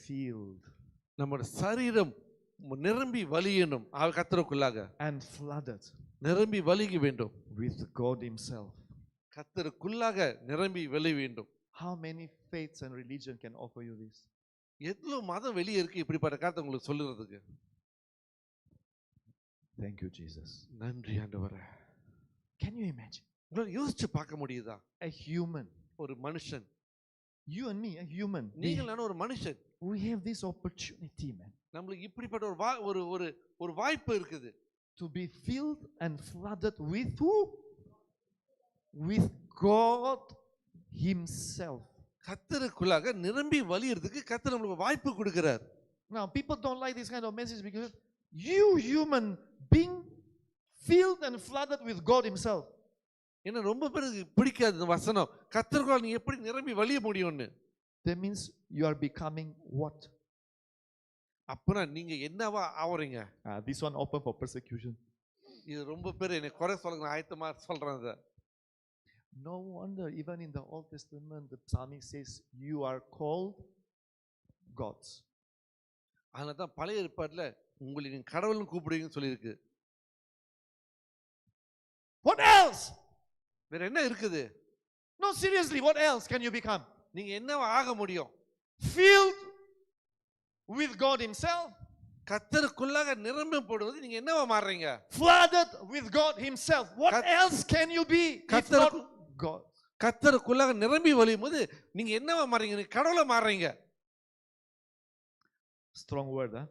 filled நம்முடைய சரீரம் நிரம்பி வழியணும். கர்த்தருக்குள்ளாக and flooded நிரம்பி வழிய வேண்டும். with God Himself. கர்த்தருக்குள்ளாக நிரம்பி வழிய வேண்டும். How many faiths and religion can offer you this? எவ்வளவு மதம் வெளியே இருக்கு இப்படிப்பட்ட காரியத்தை உங்களுக்கு சொல்லுறதுக்கு. Thank you, Jesus. நன்றி ஆண்டவரே. Can you imagine? உங்களால யோசிச்சு பார்க்க முடியுதா? A human, ஒரு மனுஷன், you and me, a human, நீங்களான ஒரு மனுஷன், we have this opportunity, man, நம்மளுக்கு இப்படிப்பட்ட ஒரு வாய்ப்பு இருக்குது. to be filled and flooded with who? With God Himself. கர்த்தருக்குள்ளாக நிரம்பி வழியறதுக்கு கர்த்தர் நம்மளுக்கு வாய்ப்பு கொடுக்கிறார். Now, people don't like this kind of message because you, human being, filled and flooded with God Himself. என்ன ரொம்ப பேருக்கு பிடிக்காது இந்த வசனம். கர்த்தருக்குள்ள நீ எப்படி நிரம்பி வழிய முடியும்னு. That means you are becoming what? அப்பனா நீங்க என்னவா ஆவறீங்க? This one open for persecution. இது ரொம்ப பேர் என்ன குறை சொல்லுங்க ஆயத்தமா சொல்றாங்க. No wonder even in the Old Testament the psalmist says you are called gods. அதனால பழைய ஏற்பாட்டுல உங்களை நீங்க கடவுள்னு கூப்பிடுவீங்கன்னு சொல்லியிருக்கு. What else? வேற என்ன இருக்குது? No, seriously, what else can you become? நீங்க என்னவா ஆக முடியும்? Filled with God Himself. கர்த்தருக்குள்ளாக நிரம்பப்படுவது நீங்க என்னவா மாறுறீங்க? Flooded with God Himself. What else can you be if not God? கர்த்தருக்குள்ளாக நிரம்பி வழியும்போது நீங்க என்னவா மாறுறீங்க? நீங்க கடவுளா மாறுறீங்க. Strong word, huh?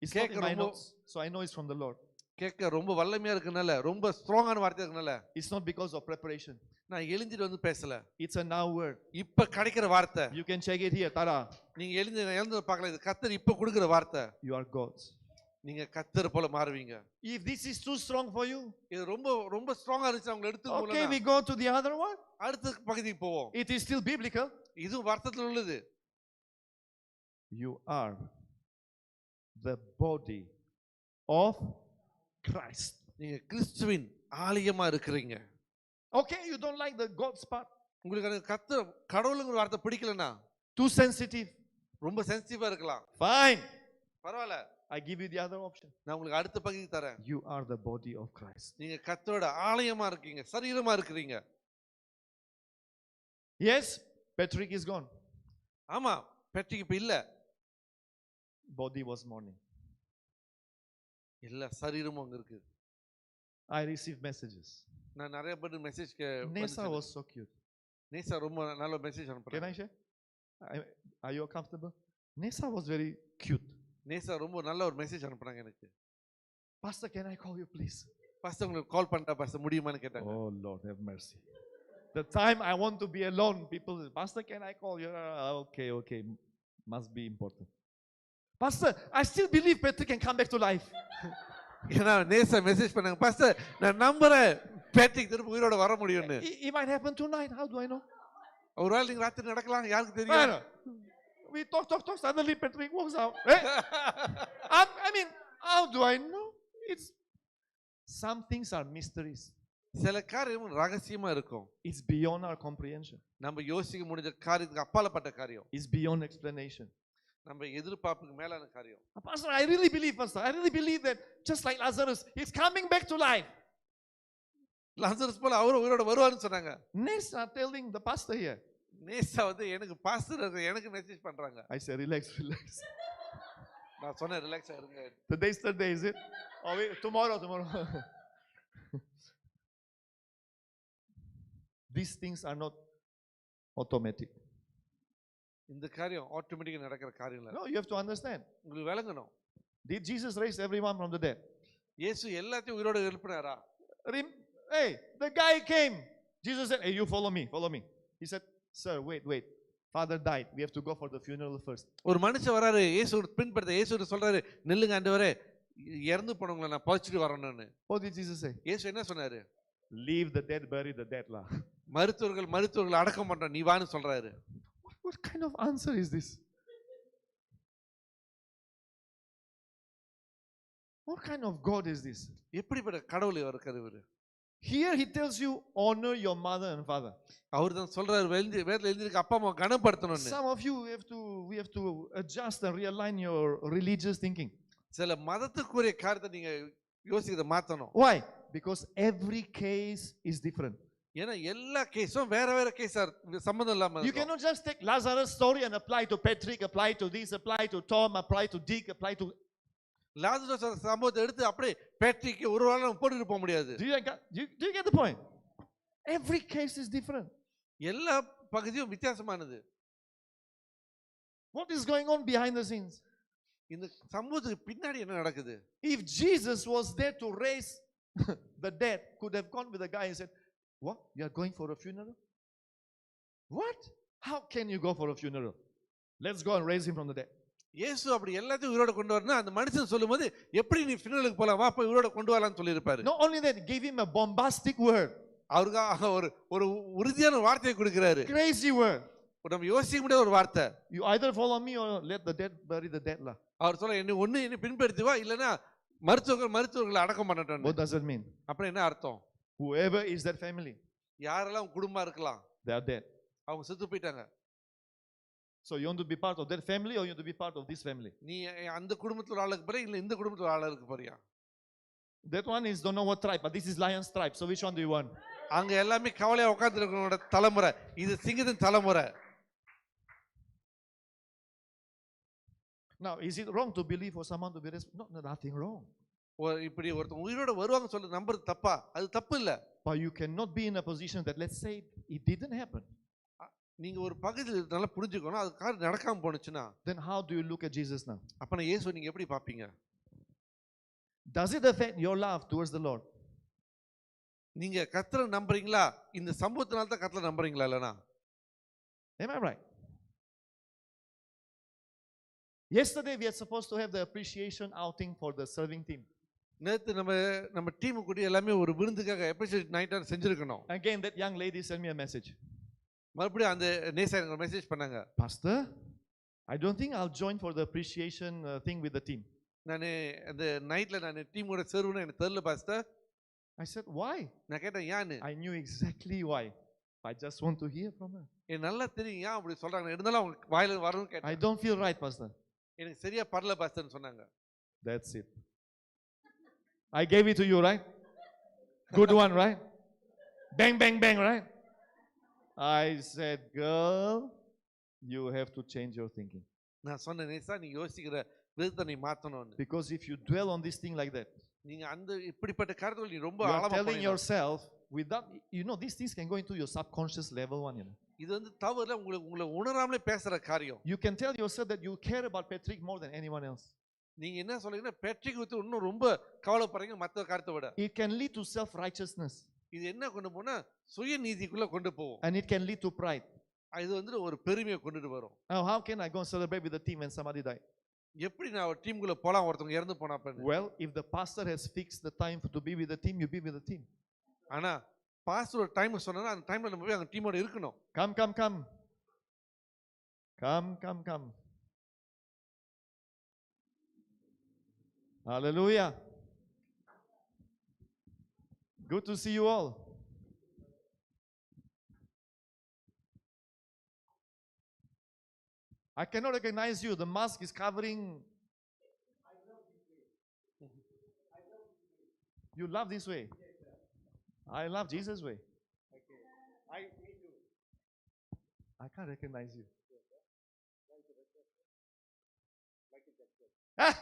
It's not in my notes, so I know it's from the Lord. கேட்க ரொம்ப வல்லமையா இருக்கனால, ரொம்ப ஸ்ட்ராங்கான வார்த்தை இருக்கனால. It's not because of preparation. நான் எழுந்திட்டு வந்து பேசல. It's a now word. இப்ப கிடைக்கிற வார்த்தை. You can check it here, Tara. நீங்க எழுந்து பார்க்கலாம். இது கர்த்தர் இப்ப கொடுக்கிற வார்த்தை. You are gods. நீங்க கர்த்தர் போல மாறுவீங்க. If this is too strong for you, இது ரொம்ப ஸ்ட்ராங்கா இருந்துச்சு அவங்க எடுத்துக்கோங்க. Okay, we go to the other one. அடுத்த பகுதிக்கு போவோம். It is still biblical. இது வார்த்தையில் உள்ளது. You are the body of Christ. நீங்க கிறிஸ்துவின் ஆலயமா இருக்கிறீங்க. Okay, you don't like the God's part. உங்களுக்கு கர்த்தர் கடவுளுங்கிற வார்த்தை பிடிக்கலனா, too sensitive, ரொம்ப சென்சிட்டிவா இருக்கலாம். Fine. பரவாயில்ல. I give you the other option. நான் உங்களுக்கு அடுத்த பகுதி தரேன். You are the body of Christ. நீங்க கர்த்தரோட ஆலயமா இருக்கீங்க, சரீரமா இருக்கீங்க. Yes, Patrick is gone. ஆமா, பெட்ரிக் இப்ப இல்ல. Body was mourning. இல்ல, சரீரமும் அங்க இருக்கு. I received messages. நான் நிறைய பேர் message Nesa was so cute. நேசா ரொம்ப நல்ல மெசேஜ் அனுப்புறாங்க. Can I share? Are you comfortable? Nesa was very cute. நேசா ரொம்ப நல்ல ஒரு மெசேஜ் அனுப்புறாங்க எனக்கு. Pastor, can I call you please? Pastor உங்களுக்கு கால் பண்ணா பாஸ்டர் முடியுமான்னு கேட்டாங்க. Oh Lord, have mercy. The time I want to be alone, people, Pastor, can I call you? Okay, must be important. Pastor, I still believe Patrick can come back to life. ஏன்னா நேசா message பண்ணாங்க, pastor நான் நம்புறேன் Patrick திரும்ப உயிரோட வர முடியும்னு. It might happen tonight. How do I know? ஒருவேளை நீங்க ராத்திரி நடக்கலாம், யாருக்கு தெரியும்? we talk. Suddenly Patrick walks out. Hey? I mean, how do I know? It's some things are mysteries. சில காரியம் ரகசியமா இருக்கும். It's beyond our comprehension. நம்ம யோசிக்க முடிஞ்ச காரியத்துக்கு அப்பாலப்பட்ட காரியம். It's beyond explanation. நம்ம எதிர்பார்ப்புக்கு மேலான காரியம். Pastor, I really believe, that just like Lazarus, he's coming back to life. Lazarus போல அவரும் உயிரோட வருவார்னு சொன்னாங்க. Next are telling the pastor here. நேசா வந்து எனக்கு பாஸ்டர் எனக்கு மெசேஜ் பண்றாங்க. I say relax. நான் சொன்னேன் ரிலாக்ஸா இருங்க. Today's Thursday, is it? Oh, wait, tomorrow. These things are not automatic. இந்த காரியம் ஆட்டோமேட்டிக்கா நடக்கிற காரியம் இல்ல. No, you have to understand. உங்களுக்கு விளங்கணும். Did Jesus raise everyone from the dead? இயேசு எல்லாத்தையும் உயிரோட எழுப்பினாரா? Hey, the guy came. Jesus said, hey, you follow me. He said, sir, wait. Father died. We have to go for the funeral first. ஒரு மனுஷன் வராரு, இயேசு பின்பற்ற இயேசு சொல்றாரு, நில்லுங்க ஆண்டவரே, இறந்து போனவங்கள நான் புதைச்சிட்டு வரணும்னு. What did Jesus say? இயேசு என்ன சொன்னாரு? Leave the dead, bury the dead lah. மருத்துவர்கள் அடக்கம் பண்றாங்க, நீ வான்னு சொல்றாரு. What kind of answer is this? What kind of God is this? எப்படிப்பட்ட கடவுள் இருக்காரு இவரு? Here he tells you honor your mother and father. அவர் தான் சொல்றாரு வேதத்துல எழுதிருக்கு அப்பா அம்மா கனப்படுத்தணும்னு. Some of you we have to adjust and realign your religious thinking. சில மதத்துக்குரிய காரியத்தை நீங்க யோசிக்கிறத மாத்தணும். Why? Because every case is different. ஏன்னா எல்லா கேஸும் வேற கேஸா சம்பந்தம் இல்லாம You cannot just take Lazarus story and apply to Patrick, apply to this, apply to Tom, apply to Dick, apply to Lazarus சம்பவத்தை எடுத்து அப்படியே பேட்ரிக்கு ஒரு வாரம் போட்டுட்டு போக முடியாது. Do you get the point? Every case is different. எல்லா பகுதியும் வித்தியாசமானது. What is going on behind the scenes? இந்த சம்பவத்துக்கு பின்னாடி என்ன நடக்குது? If Jesus was there to raise the dead, could have gone with the guy and said, what? You are going for a funeral? What? How can you go for a funeral? Let's go and raise him from the dead. இயேசு அப்படி எல்லாத்தையும் உயிரோட கொண்டு வரணும் அந்த மனுஷன் சொல்லும்போது எப்படி நீ ஃபினலுக்கு போலாம் வா போய் உயிரோட கொண்டு வரலாம்னு சொல்லியிருப்பாரு. Not only that, gave him a bombastic word. அவருக்கு ஒரு உறுதியான வார்த்தையை கொடுக்கிறாரு. Crazy word. நம்ம யோசிக்க முடியாத ஒரு வார்த்தை. You either follow me or let the dead bury the dead lah. அவர் சொல்ல என்ன பின்பற்றி வா இல்லனா மருத்துவர்களை அடக்கம் பண்ணட்டும். What does it mean? அப்ப என்ன அர்த்தம்? Whoever is that family, யாரெல்லாம் குடும்பமா இருக்கலாம், they are dead. அவங்க செத்து போயிட்டாங்க. So you want to be part of that family or you want to be part of this family? நீ அந்த குடும்பத்துல ஒரு ஆளுக்கு போறியா இல்ல இந்த குடும்பத்துல ஒரு ஆளுக்கு போறியா? That one is don't know what tribe, but this is lion's tribe. So which one do you want? அங்க எல்லாமே கவலையா உட்கார்ந்திருக்கவங்களோட தலைமுறை, இது சிங்கத்தின் தலைமுறை. Now, is it wrong to believe for someone to be responsible? No, nothing wrong. இப்படி ஒருத்தன் உயிரோட வருவாங்க சொல்ல நம்புறது தப்பா? அது தப்பு இல்ல. But you cannot be in a position that let's say it didn't happen. நீங்க ஒரு பகுதியில் நல்லா புரிஞ்சுக்கணும் அது காரியம் நடக்காம போனுச்சுனா then how do you look at Jesus now? அப்ப நான் இயேசு நீங்க எப்படி பாப்பீங்க? Does it affect your love towards the Lord? நீங்க கர்த்தரை நம்புறீங்களா? இந்த சம்பவத்தினால தான் கர்த்தரை நம்புறீங்களா இல்லனா? Am I right? Yesterday we are supposed to have the appreciation outing for the serving team. நேத்து நம்ம டீம் கூட எல்லாமே ஒரு விருந்துக்காக அப்ரிஷியேட் நைட்டா செஞ்சிருக்கணும். Again that young lady sent me a message. மறுபடியும் அந்த நேசா எனக்கு மெசேஜ் பண்ணாங்க. Pastor, I don't think I'll join for the appreciation thing with the team. நான் அந்த நைட்ல நான் டீமோட சேர்வணும் எனக்கு தெரியல பாஸ்டர். I said why? நான் கேட்டேன் ஏன்னு. I knew exactly why. I just want to hear from her. எனக்கு நல்லா தெரியும் ஏன் அப்படி சொல்றாங்க. இருந்தாலும் அவங்க வாயில வரணும் கேட்டேன். I don't feel right, Pastor. எனக்கு சரியா பரல பாஸ்டர்னு சொன்னாங்க. That's it. I gave it to you, right? Good one, right? Bang, bang, bang, right? I said, girl, you have to change your thinking. நான் சொன்னேன் நேசா நீ யோசிக்கிற விதத்தை நீ மாத்தணும்னு. Because if you dwell on this thing like that, நீங்க அந்த இப்படிப்பட்ட காரியத்துல நீ ரொம்ப you ஆழமா are telling yourself without, you know, these things can go into your subconscious level one, you know. இது வந்து தவறுல உங்களை உணராமலே பேசுற காரியம். You can tell yourself that you care about Patrick more than anyone else. நீங்க என்ன சொல்றீங்கன்னா Patrick விட்டு இன்னும் ரொம்ப கவலைப்படுறீங்க மத்த காரியத்தை விட. It can lead to self righteousness. இது என்ன கொண்டு போனா சுய நீதிக்குள்ள கொண்டு போகும். And it can lead to pride. இது வந்து ஒரு பெருமையை கொண்டுட்டு வரும். Now how can I go and celebrate with the team when somebody died? எப்படி நான் ஒரு டீமுக்குள்ள போலாம் ஒருத்தங்க இறந்து போனா அப்ப? Well, if the pastor has fixed the time to be with the team, you be with the team. ஆனா pastor ஒரு டைம் சொன்னா அந்த டைம்ல நம்ம போய் அந்த டீமோட இருக்கணும். Come. Hallelujah. Good to see you all. I cannot recognize you. The mask is covering. You love this way. I love Jesus' way. I can't recognize you. Ah!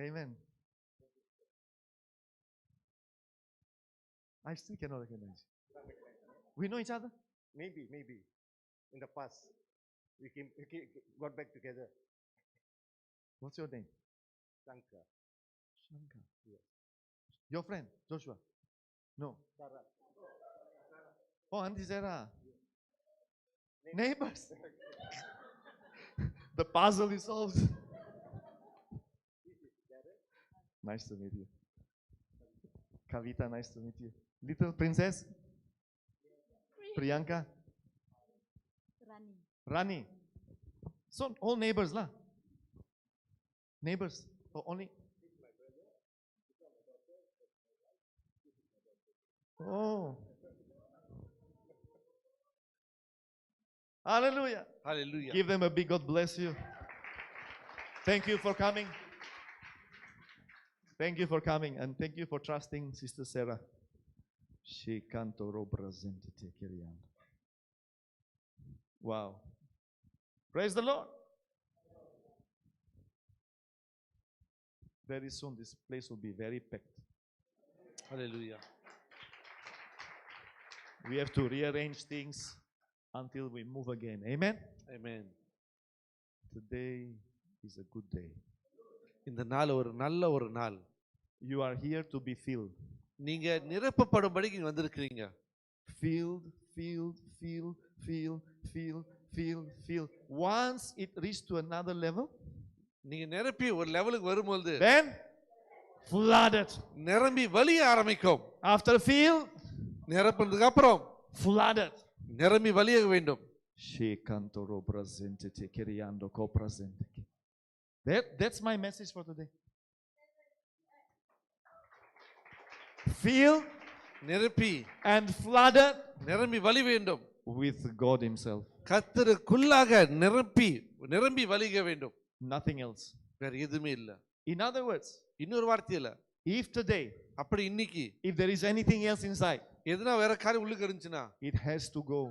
Amen. I still cannot recognize you. We know each other? Maybe. In the past, we got back together. What's your name? Shankar. Shankar. Yes. Your friend, Joshua? No. Sarah. Oh, Auntie Sarah. Neighbors. The puzzle is solved. Nice to meet you. Kavita, nice to meet you. Little princess? Priyanka? Rani. So, all neighbors, lah. Neighbors. Oh, only. Oh. Hallelujah. Hallelujah. Give them a big God bless you. Thank you for coming. Thank you for coming, and thank you for trusting Sister Sarah. She canto representate Kirian. Wow. Praise the Lord. Very soon this place will be very packed. Hallelujah. We have to rearrange things until we move again. Amen. Amen. Today is a good day. இந்த நாள் ஒரு நல்ல ஒரு நாள். You are here to be filled. நீங்க நிரப்பப்படும்படிக்கு இங்க வந்திருக்கீங்க. Filled. Once it reached to another level, நீங்க நிரப்பி ஒரு லெவலுக்கு வரும்போது then flooded. நிரம்பி வலிய ஆரம்பிக்கும். After filled, நிரப்புனதுக்கு அப்புறம் flooded. நிரம்பி வலிய வேண்டும். That's my message for today. Filled நிரப்பி and flooded நிரம்பி வலி வேண்டும். with God Himself. கர்த்தருக்குள்ளாக நிரம்பி வலிக வேண்டும். Nothing else. வேற எதுவுமே இல்ல. In other words, இன்னொரு வார்த்தையில if today, அப்படி இன்னைக்கு if there is anything else inside, எதுனா வேற காரியம் உள்ளுக்கு இருந்துச்சுன்னா it has to go.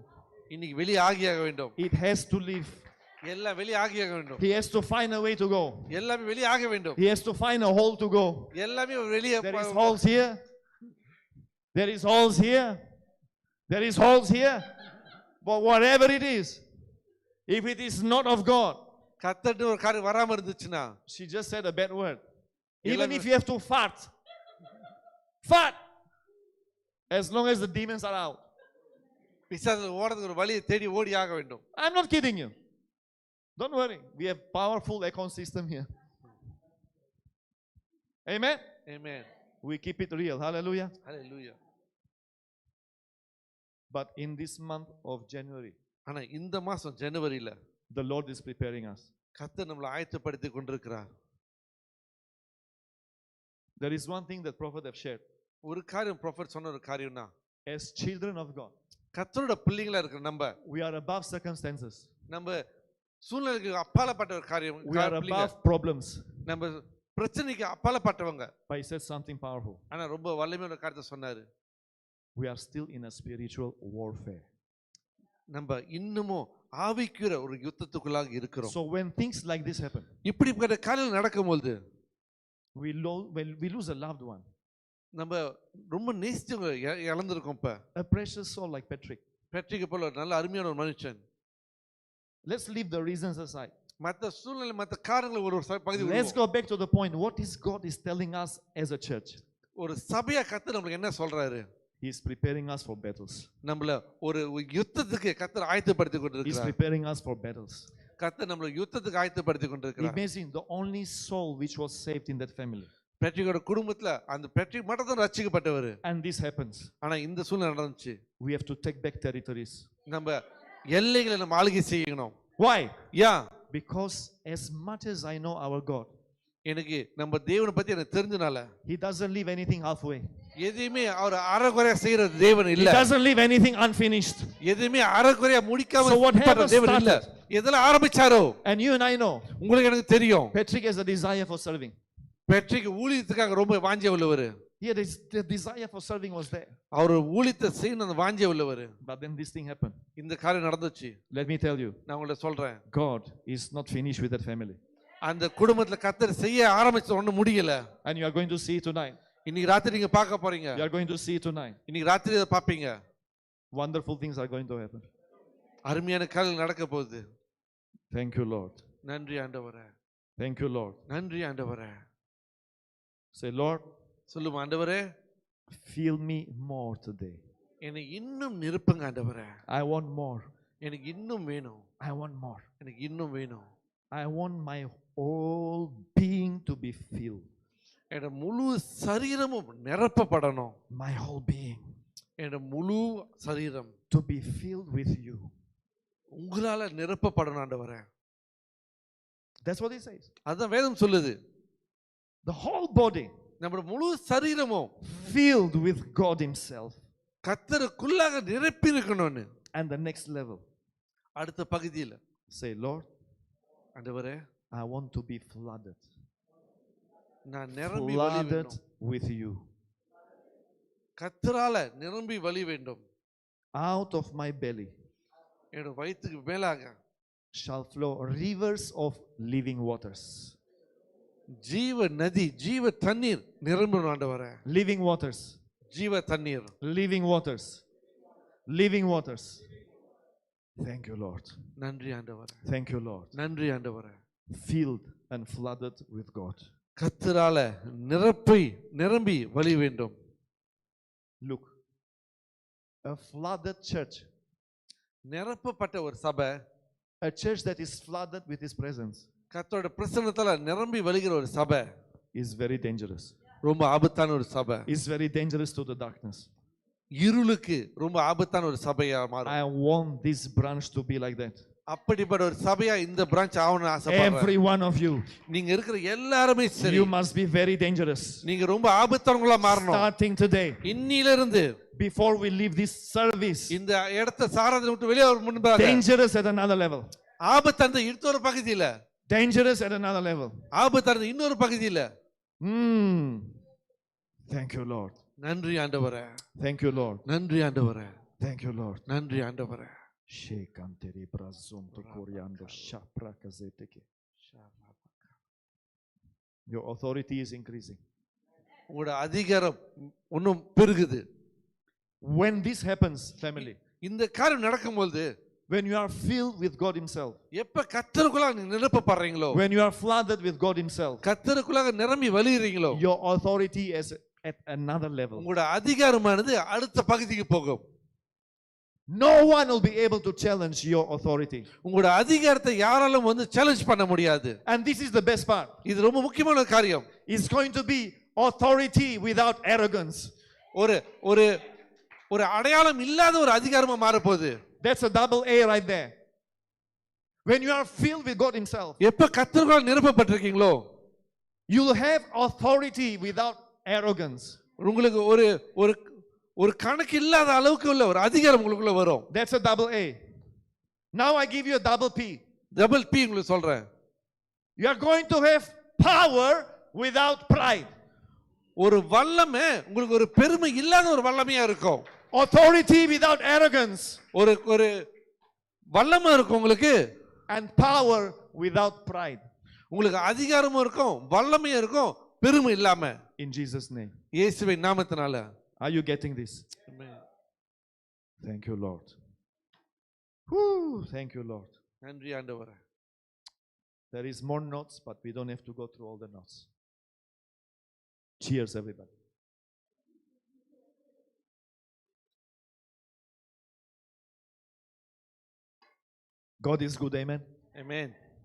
இன்னைக்கு வெளியே ஆகியாக வேண்டும். It has to leave. எல்லாம் வெளியே ஆகியாக வேண்டும். He has to find a way to go. எல்லாமே வெளியே ஆக வேண்டும். He has to find a hole to go. எல்லாமே வெளியே. There is holes here. There is holes here. There is holes here. But whatever it is, if it is not of God, கர்த்தர்ட்ட ஒரு காரியம் வராம இருந்துச்சுன்னா, she just said a bad word. Even if you have to fart, as long as the demons are out. பிசாசு ஓடுறதுக்கு ஒரு வழியை தேடி ஓடி ஆக வேண்டும். I'm not kidding you. Don't worry. We have powerful econ system here. Amen. Amen. We keep it real. Hallelujah. Hallelujah. But in this month of January, ஆனா இந்த மாசம் ஜனவரியில the Lord is preparing us. கர்த்தர் நம்மளை ஆயத்தப்படுத்தி கொண்டிருக்கிறார். There is one thing that prophet have shared. ஒரு காரியம் prophet சொன்ன ஒரு காரியம்னா, as children of God, கர்த்தரோட பிள்ளைகளா இருக்கிற நம்ம, we are above circumstances. நம்ம சூழ்நிலைக்கு அப்பாலப்பட்ட ஒரு காரியம். We are above problems. நம்ம பிரச்சனைக்கு அப்பாலப்பட்டவங்க. But he said something powerful. ஆனா ரொம்ப வல்லமையான காரியத்தை சொன்னாரு. We are still in a spiritual warfare. நம்ம இன்னமும் ஆவிக்குற ஒரு யுத்தத்துக்குள்ளாக இருக்கிறோம். So when things like this happen, இப்படிப்பட்ட காரியங்கள் நடக்கும்போது we lose a loved one, நம்ம ரொம்ப நேசிச்சவங்க இழந்திருக்கோம். இப்ப a precious soul like Patrick. Patrick போல ஒரு நல்ல அருமையான ஒரு மனுஷன். Let's leave the reasons aside. மற்ற சூழ்நிலை மற்ற காரணங்களை ஒரு பகுதி. Let's go back to the point. What is God is telling us as a church? ஒரு சபையா கர்த்தர் நமக்கு என்ன சொல்றாரு? He is preparing us for battles. நம்மள ஒரு யுத்தத்துக்கு கர்த்தர் ஆயத்தப்படுத்தி He is கொண்டிருக்கிறார். preparing us for battles. கர்த்தர் நம்மள யுத்தத்துக்கு ஆயத்தப்படுத்தி கொண்டிருக்கிறார். Imagine the only soul which was saved in that family. பேட்ரிக்கோட குடும்பத்துல அந்த பேட்ரிக் மட்டும் தான் ரட்சிக்கப்பட்டவர். And this happens. ஆனா இந்த சூழ்நிலை நடந்துச்சு. We have to take back territories. நம்ம எல்லைகளை நம்ம ஆளுகை செய்யணும். Why? Yeah Because as much as I know our God, எனக்கு நம்ம தேவனை பத்தி எனக்கு தெரிஞ்சனால He doesn't leave anything halfway. எதையுமே அவர் அறகுறையா செய்யற தேவன் He இல்ல. doesn't leave anything unfinished. எதையுமே அறகுறையா முடிக்காம So whatever பண்ற தேவன் இல்ல. எதெல்லாம் ஆரம்பிச்சாரோ And you and I know, உங்களுக்கு எனக்கு தெரியும். Patrick has a desire for serving. Patrick ஊழியத்துக்காக ரொம்ப வாஞ்சை உள்ளவர். Here the desire for serving was there. அவர் ஊழியத்தை செய்யணும் அந்த வாஞ்சை உள்ளவர். But then this thing happened. இந்த காரியம் நடந்துச்சு. Let me tell you, நான் உங்களுக்கு சொல்றேன். God is not finished with that family. அந்த குடும்பத்துல கர்த்தர் செய்ய ஆரம்பிச்ச ஒண்ணு முடியல. And you are going to see tonight. இன்னைக்கு ராத்திரி நீங்க பார்க்க போறீங்க. You are going to see tonight. இன்னைக்கு ராத்திரி அதை பாப்பீங்க. Wonderful things are going to happen. அருமையான காரியங்கள் நடக்க போகுது. Thank you, Lord. நன்றி ஆண்டவரே. Thank you, Lord. நன்றி ஆண்டவரே. Say, Lord, சொல்லுங்க ஆண்டவரே, fill me more today. என்னை இன்னும் நிரப்புங்க ஆண்டவரே. I want more. எனக்கு இன்னும் வேணும். I want more. எனக்கு இன்னும் வேணும். I want my whole being to be filled. என்னோட முழு சரீரமும் நிரப்பப்படணும். My whole being. என்னோட முழு சரீரம் to be filled with you. உங்களால நிரப்பப்படணும் ஆண்டவரே. That's what it says. அதான் வேதம் சொல்லுது. The whole body நம்முடைய முழு சரீரமும் filled with God Himself. கர்த்தருக்குள்ளாக நிரப்பி இருக்கணும்னு. And the next level. அடுத்த பகுதியில் Say, Lord, ஆண்டவரே, I want to be flooded. நான் நிரம்பி Flooded with you. கர்த்தரால நிரம்பி வழி வேண்டும். Out of my belly என்னோட வயிற்றுக்கு மேலாக shall flow rivers of living waters. ஜீவ நதி, ஜீவ தண்ணீர் நிரம்பணும் ஆண்டவரே. Living waters. ஜீவ தண்ணீர். Living waters. Living waters. Thank you, Lord. நன்றி ஆண்டவரே. Thank you, Lord. நன்றி ஆண்டவரே. Filled and flooded with God. கர்த்தரால நிரம்பி வழி வேண்டும். Look, a flooded church, நிரப்பப்பட்ட ஒரு சபை, a church that is flooded with His presence, கர்த்தரோட பிரசன்னத்தால நிரம்பி வழிகிற ஒரு சபை is very dangerous. ரொம்ப ஆபத்தான ஒரு சபை. Is very dangerous to the darkness. இருளுக்கு ரொம்ப ஆபத்தான ஒரு சபையா மாறும். I want this branch to be like that. அப்படிப்பட்ட ஒரு சபையா இந்த பிரான்ச் ஆகணும்னு ஆசைப்படுறேன். Every one of you, நீங்க இருக்கிற எல்லாரும் சரி, you must be very dangerous. நீங்க ரொம்ப ஆபத்தானவங்களா மாறணும். Starting today, இன்னில இருந்து, before we leave this service, இந்த இடத்தை சாராதை விட்டு வெளியே வர முன்பாக, dangerous at another level. ஆபத்தான இன்னொரு பகுதியில, Dangerous at another level. ஆபத்தான இன்னொரு பகுதியில. Thank you, Lord. நன்றி ஆண்டவரே. Thank you, Lord. நன்றி ஆண்டவரே. Thank you, Lord. நன்றி ஆண்டவரே. Shekanteri brazonto coriando shapra kazeteke. Your authority is increasing. உங்களோட அதிகாரம் இன்னும் பெருகுது. When this happens, family, இந்த காரியம் நடக்கும்போது, when you are filled with God Himself, எப்ப கர்த்தருக்குள்ளாக நீங்க நிரப்பப்படுறீங்களோ, when you are flooded with God Himself, கர்த்தருக்குள்ளாக நிரம்பி வழிகிறீங்களோ, your authority is at another level. உங்களோட அதிகாரமானது அடுத்த பகுதிக்கு போகும். No one will be able to challenge your authority. உங்களோட அதிகாரத்தை யாராலும் வந்து சேலஞ்ச் பண்ண முடியாது. And this is the best part. இது ரொம்ப முக்கியமான காரியம். It's going to be authority without arrogance. ஒரு ஒரு ஒரு அடையாளம் இல்லாத ஒரு அதிகாரமா மாற போகுது. That's a double A right there. When you are filled with God Himself, எப்ப கர்த்தருக்குள் நிரப்பப்பட்டிருக்கீங்களோ, you'll have authority without arrogance. உங்களுக்கு ஒரு ஒரு ஒரு கணக்கு இல்லாத அளவுக்கு உள்ள ஒரு அதிகாரம் உங்களுக்குள்ள வரும். That's a double A. Now I give you a double P. Double P உங்களுக்கு சொல்றேன். You are going to have power without pride. ஒரு வல்லமை உங்களுக்கு ஒரு பெருமை இல்லாத ஒரு வல்லமையா இருக்கும். Authority without arrogance. ஒரு ஒரு வல்லமை இருக்கும் உங்களுக்கு. And power without pride. உங்களுக்கு அதிகாரமும் இருக்கும், வல்லமையும் இருக்கும், பெருமை இல்லாம. In Jesus' name. இயேசுவின் நாமத்தினால. Are you getting this? Amen. Thank you, Lord. Woo, thank you, Lord. நன்றி ஆண்டவரே. There is more notes, but we don't have to go through all the notes. Cheers, everybody. God is good, amen. Amen.